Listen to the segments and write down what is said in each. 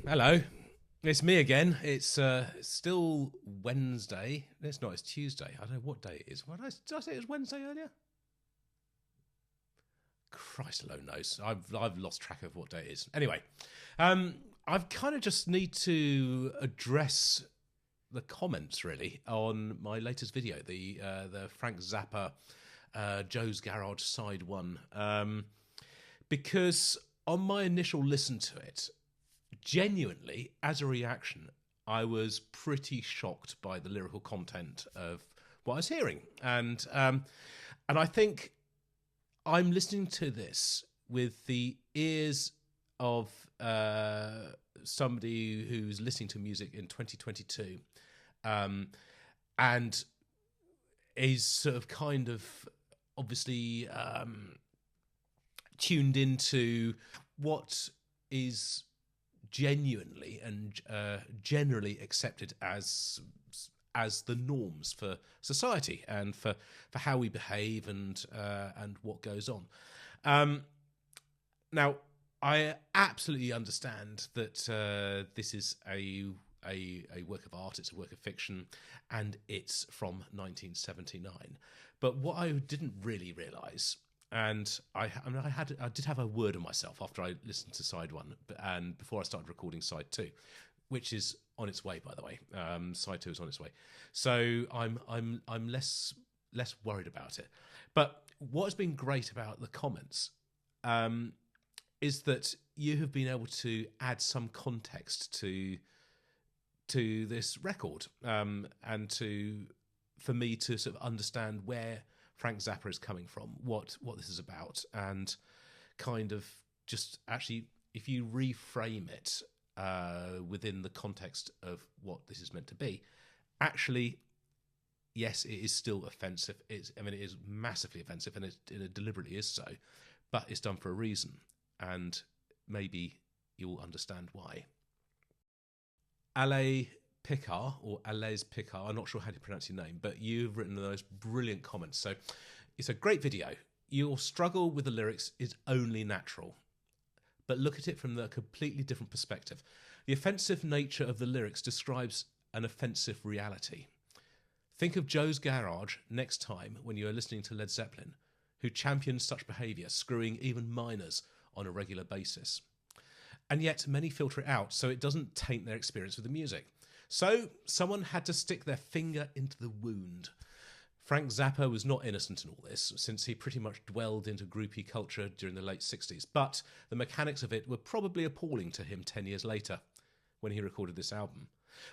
Hello, it's me again. It's still Wednesday. It's not. It's Tuesday. I don't know what day it is. Did I say it was Wednesday earlier? Christ alone knows. I've lost track of what day it is. Anyway, I've kind of just need to address the comments really on my latest video, the Frank Zappa Joe's Garage side one, because on my initial listen to it, genuinely, as a reaction, I was pretty shocked by the lyrical content of what I was hearing, and I think I'm listening to this with the ears of somebody who's listening to music in 2022, and is sort of kind of obviously tuned into what is genuinely and generally accepted as the norms for society and for how we behave and what goes on. Now, I absolutely understand that this is a work of art, it's a work of fiction, and it's from 1979. But what I didn't really realise, and I did have a word of myself after I listened to side one, and before I started recording side two, which is on its way, by the way. Side two is on its way, so I'm less worried about it. But what has been great about the comments is that you have been able to add some context to this record, and for me to sort of understand where Frank Zappa is coming from, what this is about, and kind of just actually, if you reframe it within the context of what this is meant to be, actually, yes, it is still offensive. It is massively offensive, and it deliberately is so, but it's done for a reason, and maybe you'll understand why. Alain Picard, or Alaise Picard, I'm not sure how to pronounce your name, but you've written those brilliant comments. So it's a great video. Your struggle with the lyrics is only natural, but look at it from a completely different perspective. The offensive nature of the lyrics describes an offensive reality. Think of Joe's Garage next time when you are listening to Led Zeppelin, who champions such behaviour, screwing even minors on a regular basis. And yet many filter it out so it doesn't taint their experience with the music. So someone had to stick their finger into the wound. Frank Zappa was not innocent in all this, since he pretty much dwelled into groupie culture during the late 60s, but the mechanics of it were probably appalling to him 10 years later, when he recorded this album.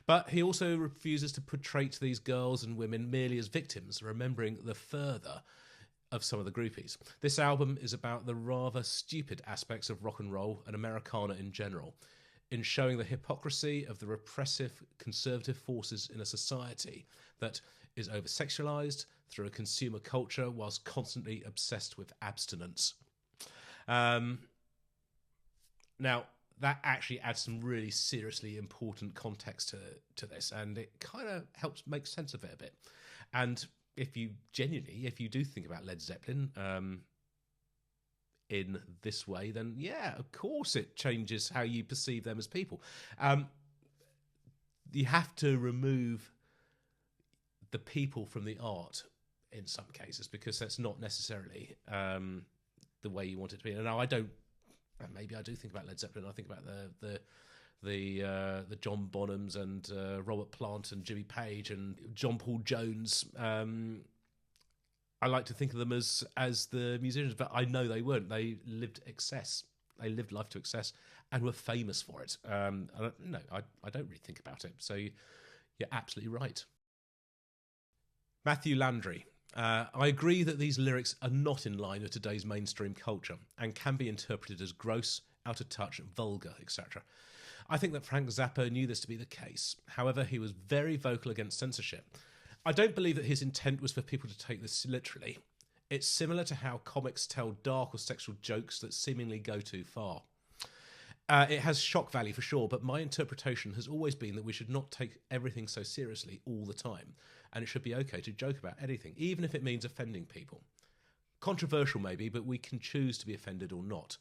But he also refuses to portray these girls and women merely as victims, remembering the further of some of the groupies. This album is about the rather stupid aspects of rock and roll and Americana in general, in showing the hypocrisy of the repressive conservative forces in a society that is over-sexualized through a consumer culture whilst constantly obsessed with abstinence. Now, that actually adds some really seriously important context to this, and it kind of helps make sense of it a bit. And if you do think about Led Zeppelin in this way, then yeah, of course it changes how you perceive them as people. You have to remove the people from the art in some cases, because that's not necessarily the way you want it to be. And now maybe I do think about Led Zeppelin. I think about the John Bonhams and Robert Plant and Jimmy Page and John Paul Jones. I like to think of them as the musicians, but I know they weren't. They lived excess. They lived life to excess and were famous for it. I don't really think about it. So you're absolutely right. Matthew Landry. I agree that these lyrics are not in line with today's mainstream culture and can be interpreted as gross, out of touch, vulgar, etc. I think that Frank Zappa knew this to be the case. However, he was very vocal against censorship. I don't believe that his intent was for people to take this literally. It's similar to how comics tell dark or sexual jokes that seemingly go too far. It has shock value for sure, but my interpretation has always been that we should not take everything so seriously all the time, and it should be okay to joke about anything, even if it means offending people. Controversial maybe, but we can choose to be offended or not.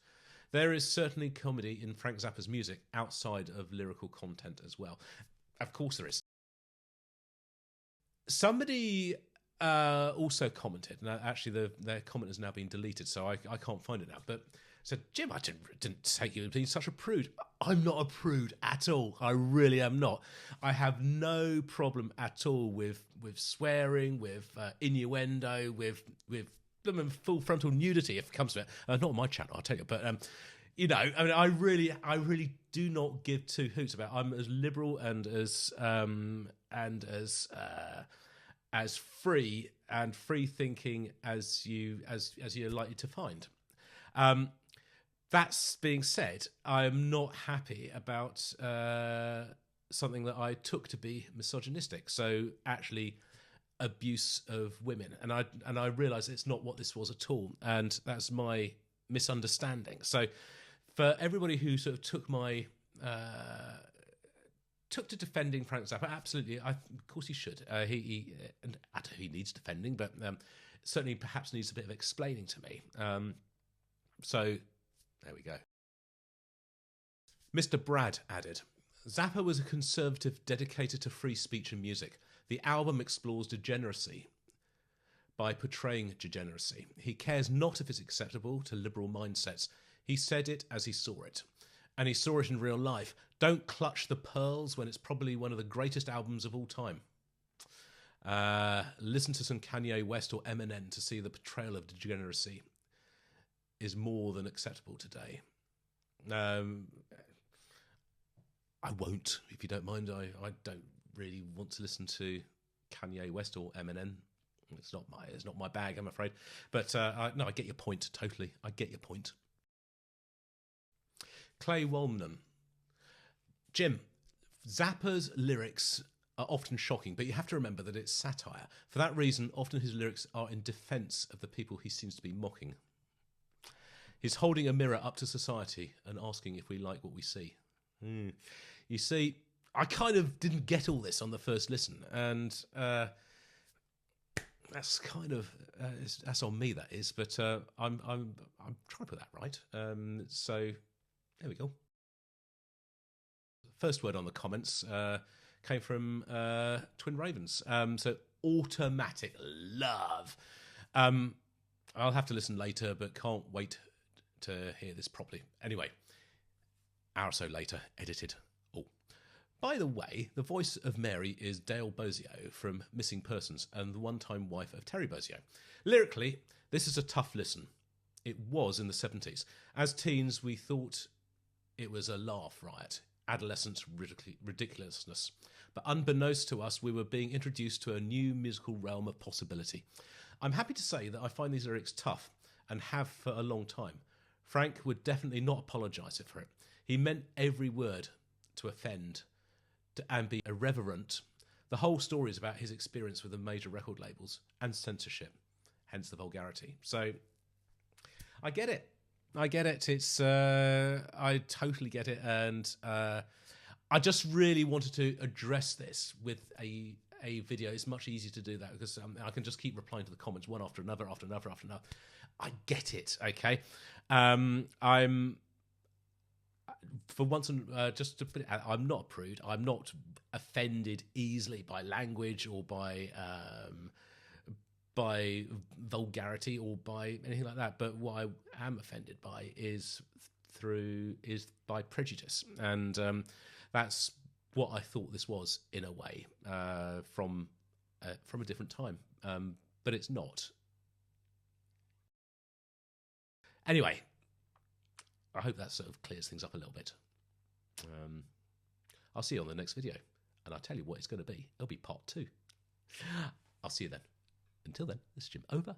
There is certainly comedy in Frank Zappa's music outside of lyrical content as well. Of course there is. Somebody also commented, and actually their comment has now been deleted, so I can't find it now, but said, Jim, I didn't take you as being such a prude. I'm not a prude at all. I really am not. I have no problem at all with swearing, with innuendo, with full frontal nudity, if it comes to it. Not on my channel, I'll tell you, but you know, I mean, I really do not give two hoots about it. I'm as liberal and as free and free thinking as you're likely to find. That's being said, I'm not happy about something that I took to be misogynistic. So actually, abuse of women, and I realise it's not what this was at all, and that's my misunderstanding. So for everybody who sort of took to defending Frank Zappa, absolutely, of course he should. He and I don't know if he needs defending, but certainly perhaps needs a bit of explaining to me. So there we go. Mr. Brad added, Zappa was a conservative dedicated to free speech and music. The album explores degeneracy by portraying degeneracy. He cares not if it's acceptable to liberal mindsets. He said it as he saw it. And he saw it in real life. Don't clutch the pearls when it's probably one of the greatest albums of all time. Listen to some Kanye West or Eminem to see the portrayal of degeneracy is more than acceptable today. I won't, if you don't mind. I don't really want to listen to Kanye West or Eminem. It's not my bag, I'm afraid. But no, I get your point totally. I get your point. Clay Walnham. Jim, Zappa's lyrics are often shocking, but you have to remember that it's satire. For that reason, often his lyrics are in defence of the people he seems to be mocking. He's holding a mirror up to society and asking if we like what we see. You see, I kind of didn't get all this on the first listen, and that's kind of that's on me, that is. But I'm trying to put that right. So there we go. First word on the comments came from Twin Ravens. So automatic love. I'll have to listen later, but can't wait to hear this properly. Anyway, hour or so later, edited. Oh, by the way, the voice of Mary is Dale Bozio from Missing Persons and the one-time wife of Terry Bozio. Lyrically, this is a tough listen. It was in the 70s. As teens, we thought it was a laugh riot, adolescent ridiculousness. But unbeknownst to us, we were being introduced to a new musical realm of possibility. I'm happy to say that I find these lyrics tough and have for a long time. Frank would definitely not apologise for it. He meant every word to offend and be irreverent. The whole story is about his experience with the major record labels and censorship, hence the vulgarity. So I get it. It's I totally get it, and I just really wanted to address this with a video. It's much easier to do that because I can just keep replying to the comments one after another. I get it. Okay, I'm for once, just to put it out, I'm not a prude. I'm not offended easily by language or by vulgarity or by anything like that. But what I am offended by is by prejudice, and that's what I thought this was in a way from a different time, but it's not. Anyway, I hope that sort of clears things up a little bit. I'll see you on the next video, and I'll tell you what it's going to be. It'll be part 2. I'll see you then. Until then, this is Jim over